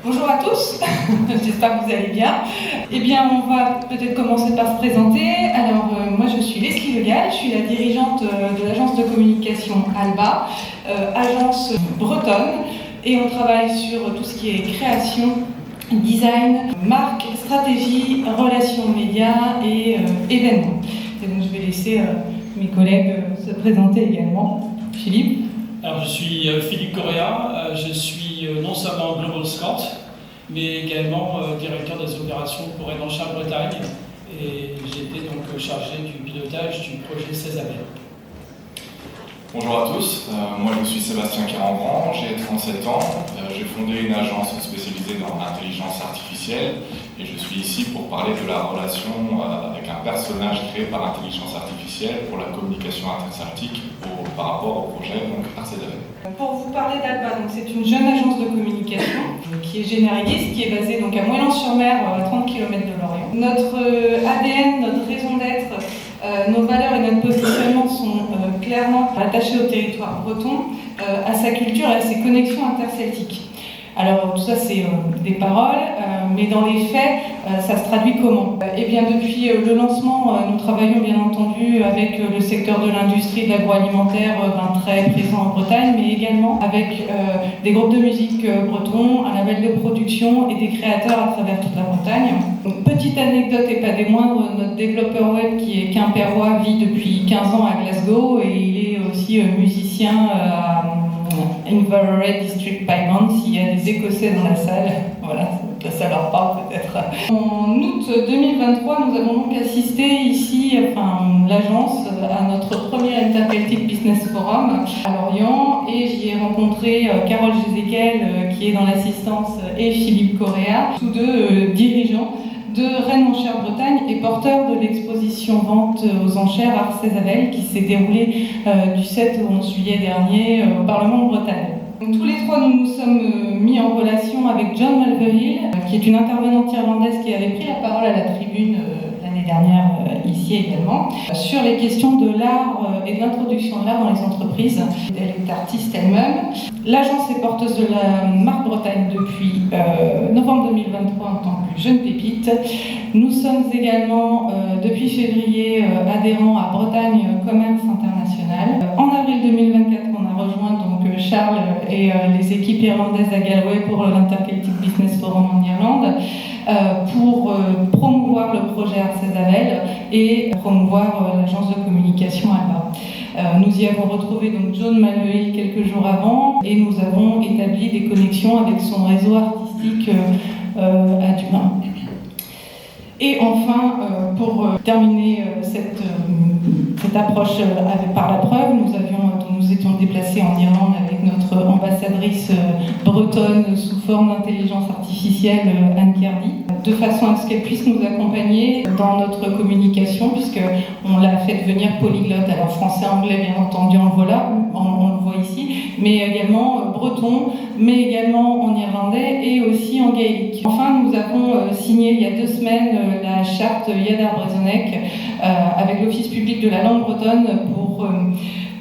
Bonjour à tous, j'espère que vous allez bien. Eh bien, on va peut-être commencer par se présenter. Alors, moi je suis Leslie Legal, je suis la dirigeante de l'agence de communication Alba, agence bretonne, et on travaille sur tout ce qui est création, design, marque, stratégie, relations médias et événements. Et donc je vais laisser mes collègues se présenter également. Philippe. Alors je suis Philippe Correa, je suis non seulement Global Scout, mais également directeur des opérations pour Renonchard Bretagne, et j'étais donc chargé du pilotage du projet Césabelle. Bonjour à tous, moi je suis Sébastien Carambrand, j'ai 37 ans, j'ai fondé une agence spécialisée dans l'intelligence artificielle et je suis ici pour parler de la relation avec un personnage créé par l'intelligence artificielle pour la communication interceltique par rapport au projet Césabelle. Pour vous parler d'Alba, c'est une jeune agence de communication qui est généraliste, qui est basée donc à Moëlan-sur-Mer, à 30 km de Lorient. Notre ADN, notre raison d'être, nos valeurs et notre positionnement sont clairement attachés au territoire breton, à sa culture et à ses connexions interceltiques. Alors tout ça c'est des paroles, mais dans les faits, ça se traduit comment ? Eh bien depuis le lancement, nous travaillons bien entendu avec le secteur de l'industrie de l'agroalimentaire très présent en Bretagne, mais également avec des groupes de musique bretons, un label de production et des créateurs à travers toute la Bretagne. Donc, petite anecdote et pas des moindres, notre développeur web qui est quimpérois vit depuis 15 ans à Glasgow et il est aussi musicien à Inverary District Pymont, s'il y a des Écossais dans la salle, voilà, ça leur parle peut-être. En août 2023, nous avons donc assisté ici, l'agence, à notre premier Interceltic Business Forum à Lorient, et j'y ai rencontré Carole Jézéquel, qui est dans l'assistance, et Philippe Correa, tous deux dirigeants de Rennes-en-Cher Bretagne et porteur de l'exposition Vente aux enchères Ars Césabelle qui s'est déroulée du 7 au 11 juillet dernier au Parlement de Bretagne. Donc, tous les trois, nous nous sommes mis en relation avec John Malverhill, qui est une intervenante irlandaise qui avait pris la parole à la tribune l'année dernière, ici également, sur les questions de l'art et de l'introduction de l'art dans les entreprises. Elle est artiste elle-même. L'agence est porteuse de la marque Bretagne depuis novembre 2023 en tant que jeune pépite. Nous sommes également, depuis février, adhérents à Bretagne Commerce International. En avril 2024, on a rejoint donc Charles et les équipes irlandaises à Galway pour l'Interceltic Business Forum en Irlande, pour promouvoir le projet Ars Césabelle et promouvoir l'agence de communication Alba. Nous y avons retrouvé donc John Malverhill quelques jours avant et nous avons établi des connexions avec son réseau artistique à Dublin. Et enfin, pour terminer cette approche par la preuve, nous étions déplacés en Irlande avec notre ambassadrice bretonne sous forme d'intelligence artificielle, Anne Kerdy, de façon à ce qu'elle puisse nous accompagner dans notre communication, puisqu'on l'a fait devenir polyglotte, alors français-anglais bien entendu, on le voit ici, mais également breton, mais également en irlandais et aussi en gaélique. Enfin, nous avons signé il y a 2 semaines la charte Yadar Brezhoneg avec l'Office public de la langue bretonne pour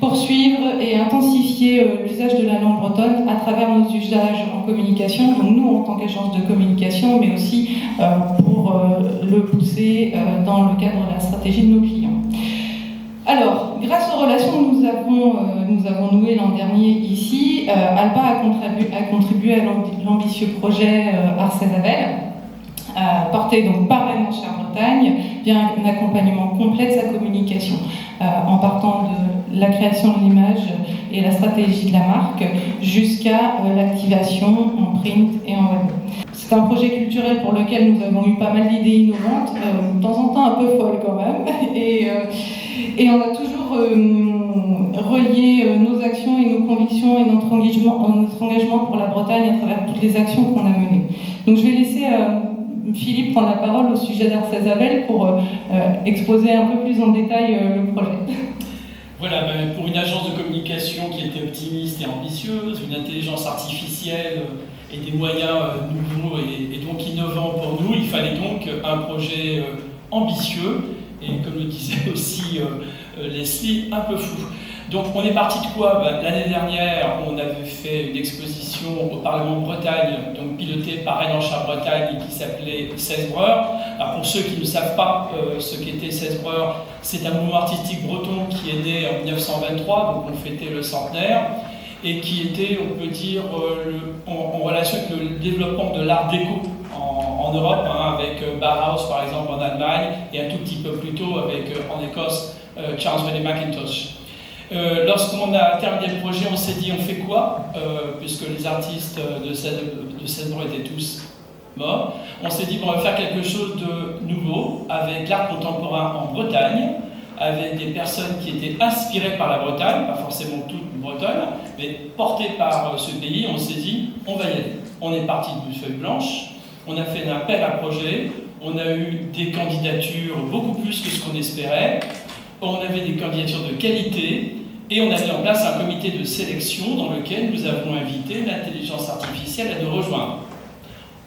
poursuivre et intensifier l'usage de la langue bretonne à travers nos usages en communication, donc nous en tant qu'agence de communication, mais aussi pour le pousser dans le cadre de la stratégie de nos clients. Alors, grâce aux relations que nous avons nouées l'an dernier ici, Alba a contribué à l'ambitieux projet Ars Césabelle, porté donc par Rennes-en-Cher Bretagne, via un accompagnement complet de sa communication, en partant de la création de l'image et la stratégie de la marque jusqu'à l'activation en print et en web. C'est un projet culturel pour lequel nous avons eu pas mal d'idées innovantes, de temps en temps un peu folles quand même, et on a toujours relié nos actions et nos convictions et notre engagement pour la Bretagne à travers toutes les actions qu'on a menées. Donc je vais laisser Philippe prendre la parole au sujet d'Ars Césabelle pour exposer un peu plus en détail le projet. Voilà, pour une agence de communication qui était optimiste et ambitieuse, une intelligence artificielle et des moyens nouveaux et donc innovants pour nous, il fallait donc un projet ambitieux et, comme le disait aussi Leslie, un peu fou. Donc on est parti de quoi? L'année dernière, on avait fait une exposition au Parlement de Bretagne, donc pilotée par Rennes-en-Charente-Bretagne, qui s'appelait 16 Breurs. Alors pour ceux qui ne savent pas ce qu'était 16 Breurs, c'est un mouvement artistique breton qui est né en 1923, donc on fêtait le centenaire, et qui était, on peut dire, en relation avec le développement de l'art déco en Europe, avec Bauhaus par exemple en Allemagne, et un tout petit peu plus tôt avec, en Écosse, Charles Rennie Mackintosh. Lorsqu'on a terminé le projet, on s'est dit on fait quoi, puisque les artistes de 16 Breurs étaient tous morts. On s'est dit bon, on va faire quelque chose de nouveau avec l'art contemporain en Bretagne, avec des personnes qui étaient inspirées par la Bretagne, pas forcément toutes bretonnes, mais portées par ce pays. On s'est dit on va y aller. On est parti d'une feuille blanche, on a fait un appel à projet, on a eu des candidatures beaucoup plus que ce qu'on espérait. On avait des candidatures de qualité et on a mis en place un comité de sélection dans lequel nous avons invité l'intelligence artificielle à nous rejoindre.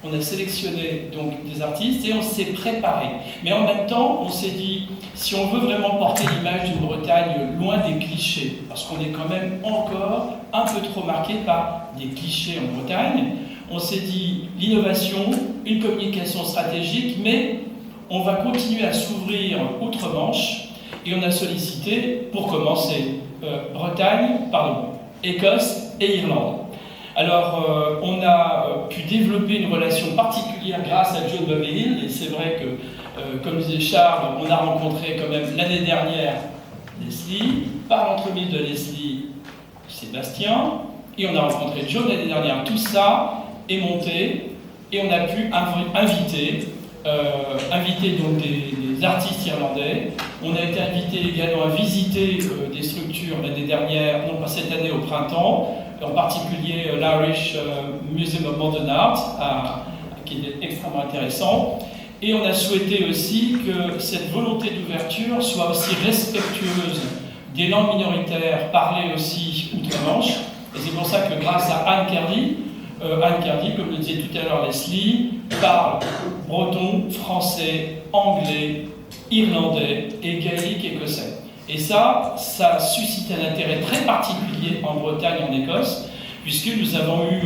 On a sélectionné donc des artistes et on s'est préparé. Mais en même temps, on s'est dit, si on veut vraiment porter l'image d'une Bretagne loin des clichés, parce qu'on est quand même encore un peu trop marqué par des clichés en Bretagne, on s'est dit l'innovation, une communication stratégique, mais on va continuer à s'ouvrir outre-Manche. Et on a sollicité, pour commencer, Écosse et Irlande. Alors, on a pu développer une relation particulière grâce à John Bobby-Hill, et c'est vrai que, comme disait Charles, on a rencontré quand même l'année dernière Leslie, par l'entremise de Leslie, Sébastien, et on a rencontré John l'année dernière. Tout ça est monté, et on a pu inviter donc des artistes irlandais. On a été invité également à visiter des structures l'année dernière, non pas cette année au printemps, en particulier l'Irish Museum of Modern Art, qui est extrêmement intéressant. Et on a souhaité aussi que cette volonté d'ouverture soit aussi respectueuse des langues minoritaires parlées aussi outre-Manche. Et c'est pour ça que grâce à Anne Cardy, comme le disait tout à l'heure Leslie, parle breton, français, anglais, irlandais et gaélique écossais. Et ça suscite un intérêt très particulier en Bretagne et en Écosse, puisque nous avons eu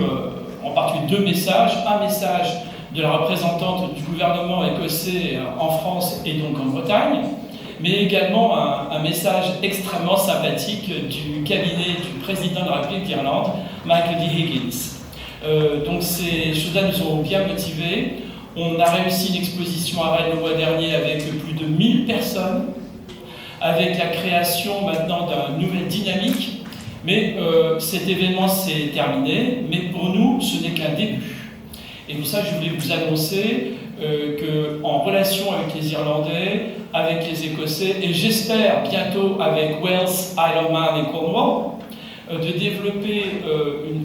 en particulier deux messages. Un message de la représentante du gouvernement écossais en France et donc en Bretagne, mais également un message extrêmement sympathique du cabinet du président de la République d'Irlande, Michael D. Higgins. Donc ces choses-là nous ont bien motivés. On a réussi une exposition à Rennes le mois dernier avec plus de 1000 personnes, avec la création maintenant d'une nouvelle dynamique. Mais cet événement s'est terminé, mais pour nous, ce n'est qu'un début. Et pour ça, je voulais vous annoncer qu'en relation avec les Irlandais, avec les Écossais, et j'espère bientôt avec Wales, Isle of Man et Cornwall, de développer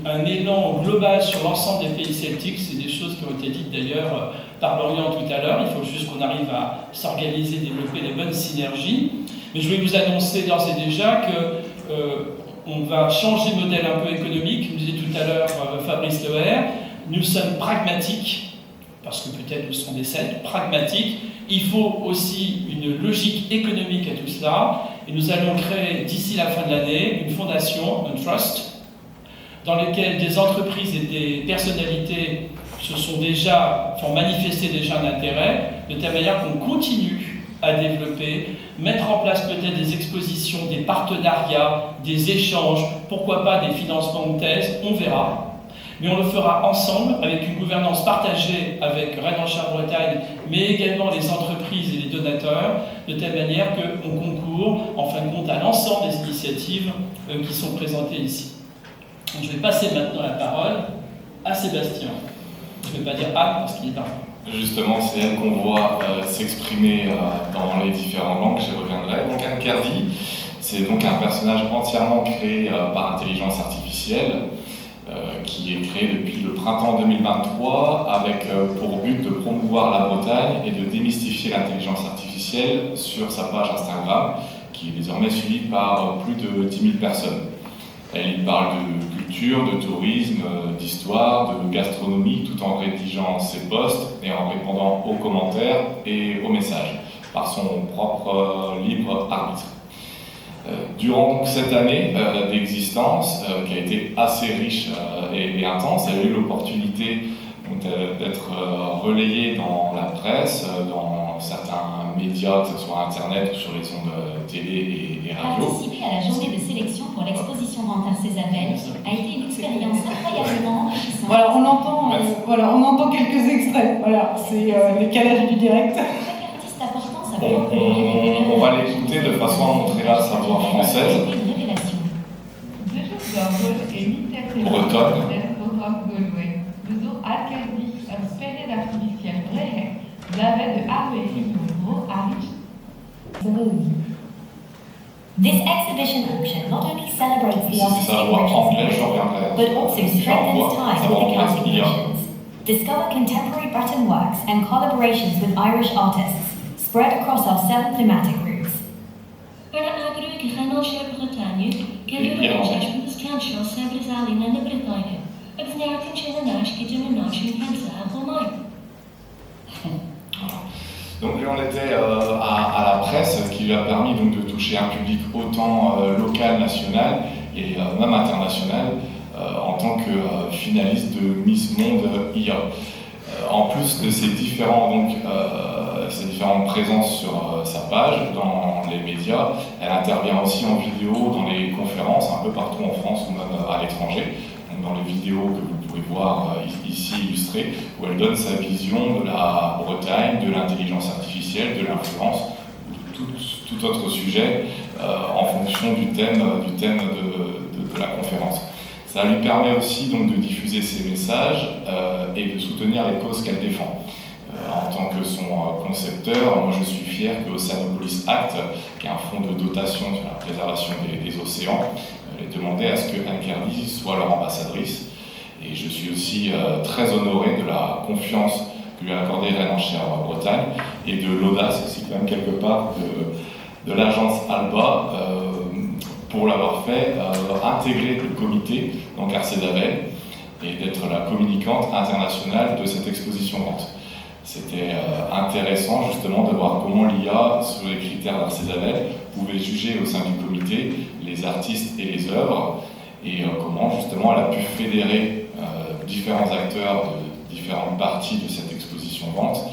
un élan global sur l'ensemble des pays celtiques. C'est des choses qui ont été dites d'ailleurs par Lorient tout à l'heure. Il faut juste qu'on arrive à s'organiser, développer les bonnes synergies. Mais je voulais vous annoncer d'ores et déjà qu'on va changer de modèle un peu économique. Comme disait tout à l'heure Fabrice Leher, nous sommes pragmatiques, parce que peut-être nous serons des Celtes, pragmatiques. Il faut aussi une logique économique à tout cela. Et nous allons créer d'ici la fin de l'année une fondation, un trust, dans lequel des entreprises et des personnalités font manifester déjà un intérêt, de telle manière qu'on continue à développer, mettre en place peut-être des expositions, des partenariats, des échanges, pourquoi pas des financements de thèse, on verra. Mais on le fera ensemble, avec une gouvernance partagée avec Rennes-en-Charente-Bretagne, mais également les entreprises et les donateurs, de telle manière qu'on concourt, en fin de compte, à l'ensemble des initiatives qui sont présentées ici. Donc, je vais passer maintenant la parole à Sébastien. Je ne vais pas dire Anne, parce qu'il est là. Justement, c'est elle qu'on voit s'exprimer dans les différentes langues, j'y reviendrai. Donc Anne Cardy, c'est donc un personnage entièrement créé par intelligence artificielle, qui est créé depuis le printemps 2023 avec pour but de promouvoir la Bretagne et de démystifier l'intelligence artificielle sur sa page Instagram, qui est désormais suivie par plus de 10 000 personnes. Elle y parle de culture, de tourisme, d'histoire, de gastronomie, tout en rédigeant ses posts et en répondant aux commentaires et aux messages par son propre libre arbitre. Durant donc, cette année d'existence, qui a été assez riche et intense, elle a eu l'opportunité d'être relayée dans la presse, dans certains médias, que ce soit Internet ou sur les ondes télé et radio. Participer à la journée de sélection pour l'exposition Vente Arcésabel a été une expérience incroyablement enrichissante. Voilà, on entend quelques extraits. Voilà, c'est les calages du direct. Chaque artiste apportant sa Bon, on va l'écouter de façon à montrer là sa voix française. Bretonne. This exhibition auction not only celebrates the C'est sa artistic voix anglaise, richness, je reviendrai. but also strengthens ties sa with voix the anglaise, Celtic il y a. nations. Discover contemporary Breton works and collaborations with Irish artists spread across our 7 thematic routes. Para agro que Renascer Bretanha, que realizas nos cantos sempre ali na Bretanha, a desenhar que nas que de Menage em Kansas, Romain. Donc on était à la presse qui lui a permis donc, de toucher un public autant local, national et même international en tant que finaliste de Miss Monde IA. En plus de ces différentes présences sur sa page, dans les médias, elle intervient aussi en vidéo dans les conférences un peu partout en France ou même à l'étranger. Dans les vidéos que vous pouvez voir ici illustrées, où elle donne sa vision de la Bretagne, de l'intelligence artificielle, de l'influence, ou de tout autre sujet en fonction du thème de la conférence. Ça lui permet aussi donc, de diffuser ses messages et de soutenir les causes qu'elle défend. En tant que son concepteur, moi je suis fier que Oceanopolis Act, qui est un fonds de dotation sur la préservation des océans, ait demandé à ce que Anne Kerdy soit leur ambassadrice. Et je suis aussi très honoré de la confiance que lui a accordée Renascer Bretagne et de l'audace aussi quand même quelque part de l'agence Alba pour l'avoir fait intégrer le comité donc Arcésabel et d'être la communicante internationale de cette exposition vente. C'était intéressant justement de voir comment l'IA, sur les critères d'Arcésabel, pouvait juger au sein du comité les artistes et les œuvres, et comment justement elle a pu fédérer différents acteurs de différentes parties de cette exposition vente,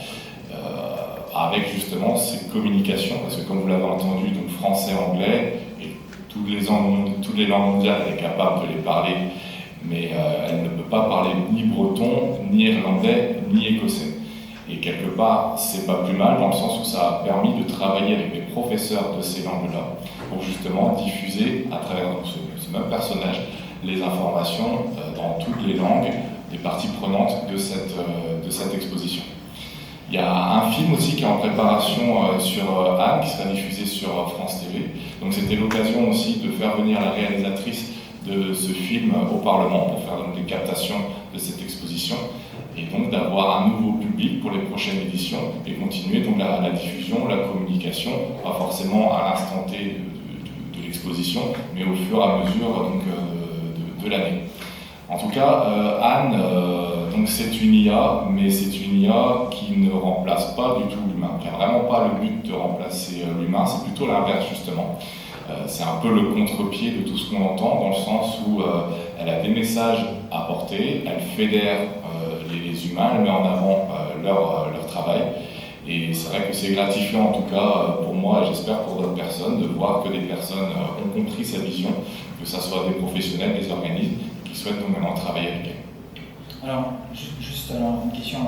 avec justement ces communications, parce que comme vous l'avez entendu, donc français, anglais, et toutes les langues mondiales, elle est capable de les parler, mais elle ne peut pas parler ni breton, ni irlandais, ni écossais. Et quelque part, c'est pas plus mal dans le sens où ça a permis de travailler avec les professeurs de ces langues-là pour justement diffuser à travers ce même personnage les informations dans toutes les langues des parties prenantes de cette exposition. Il y a un film aussi qui est en préparation sur Anne, qui sera diffusé sur France TV. Donc c'était l'occasion aussi de faire venir la réalisatrice de ce film au Parlement pour faire donc des captations de cette exposition et donc d'avoir un nouveau public pour les prochaines éditions et continuer donc la diffusion, la communication, pas forcément à l'instant T de l'exposition, mais au fur et à mesure donc, de l'année. En tout cas, Anne, donc c'est une IA, mais c'est une IA qui ne remplace pas du tout l'humain, qui n'a vraiment pas le but de remplacer l'humain, c'est plutôt l'inverse justement. C'est un peu le contre-pied de tout ce qu'on entend, dans le sens où elle a des messages à porter, elle fédère les humains, elle met en avant leur travail. Et c'est vrai que c'est gratifiant, en tout cas pour moi, et j'espère pour d'autres personnes, de voir que des personnes ont compris sa vision, que ce soit des professionnels, des organismes, qui souhaitent donc maintenant travailler avec elle. Alors, juste une question,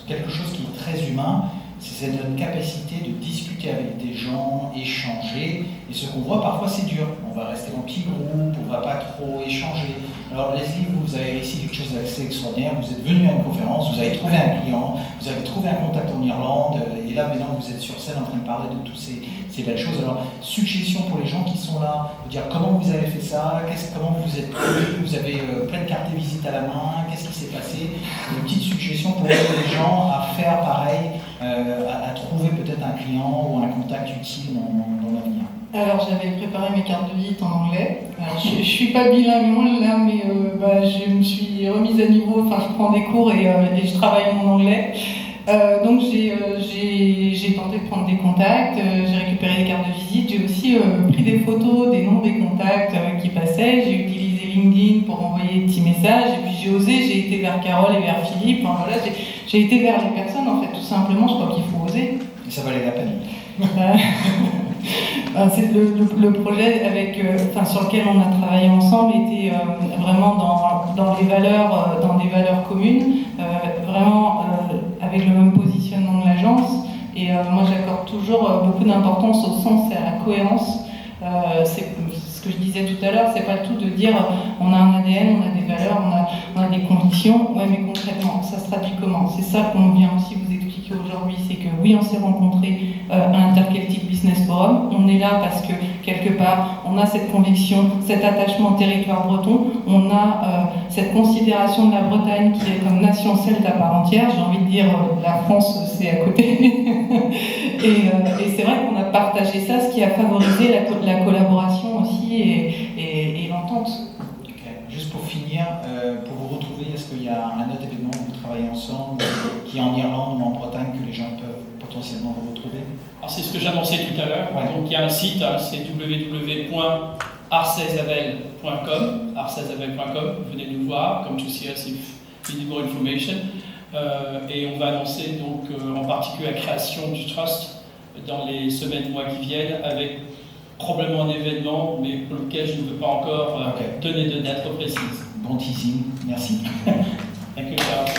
quelque chose qui est très humain, c'est notre capacité de discuter avec des gens, échanger, et ce qu'on voit parfois c'est dur. On va rester en petit groupe, on ne va pas trop échanger. Alors Leslie, vous avez réussi quelque chose d'assez extraordinaire, vous êtes venu à une conférence, vous avez trouvé un client, vous avez trouvé un contact en Irlande, et là maintenant vous êtes sur scène en train de parler de toutes ces belles choses. Alors, suggestion pour les gens qui sont là, de dire comment vous avez fait ça, comment vous êtes pris, vous avez plein de cartes de visite à la main, qu'est-ce qui s'est passé, une petite suggestion pour aider les gens à faire pareil, à trouver peut-être un client ou un contact utile dans l'avenir. Alors j'avais préparé mes cartes de visite en anglais. Alors, je suis pas bilingue là, mais je me suis remise à niveau. Enfin, je prends des cours et je travaille mon anglais. Donc j'ai tenté de prendre des contacts, j'ai récupéré des cartes de visite, j'ai aussi pris des photos des noms des contacts qui passaient, j'ai utilisé LinkedIn pour envoyer des petits messages, et puis j'ai osé, j'ai été vers Carole et vers Philippe, enfin, voilà, j'ai été vers les personnes en fait, tout simplement, je crois qu'il faut oser. Et ça valait la peine. C'est le projet sur lequel on a travaillé ensemble était vraiment dans des valeurs communes, vraiment avec le même positionnement de l'agence. Et moi j'accorde toujours beaucoup d'importance au sens et à la cohérence. C'est ce que je disais tout à l'heure, c'est pas tout de dire on a un ADN, on a des valeurs, on a des convictions, ouais, mais concrètement, ça se traduit comment? C'est ça qu'on vient aussi vous expliquer aujourd'hui, c'est que oui, on s'est rencontrés à l'Interceltic Business Forum, on est là parce que quelque part, on a cette conviction, cet attachement au territoire breton, on a cette considération de la Bretagne qui est comme nation celte à part entière, j'ai envie de dire la France c'est à côté, et c'est vrai qu'on a partagé ça, ce qui a favorisé la collaboration aussi et l'entente. Okay. Juste pour finir, pour vous retrouver, est-ce qu'il y a un autre événement où vous travaillez ensemble, qui est en Irlande ou en Bretagne, que les gens peuvent potentiellement vous retrouver? Alors c'est ce que j'annonçais tout à l'heure. Ouais. Donc il y a un site, c'est www.arcesabel.com, venez nous voir, come to see us if you need more information. Et on va annoncer donc en particulier la création du Trust dans les semaines, mois qui viennent, avec probablement un événement, mais pour lequel je ne peux pas encore donner de date précise. Bon teasing, merci. Thank you, Charles.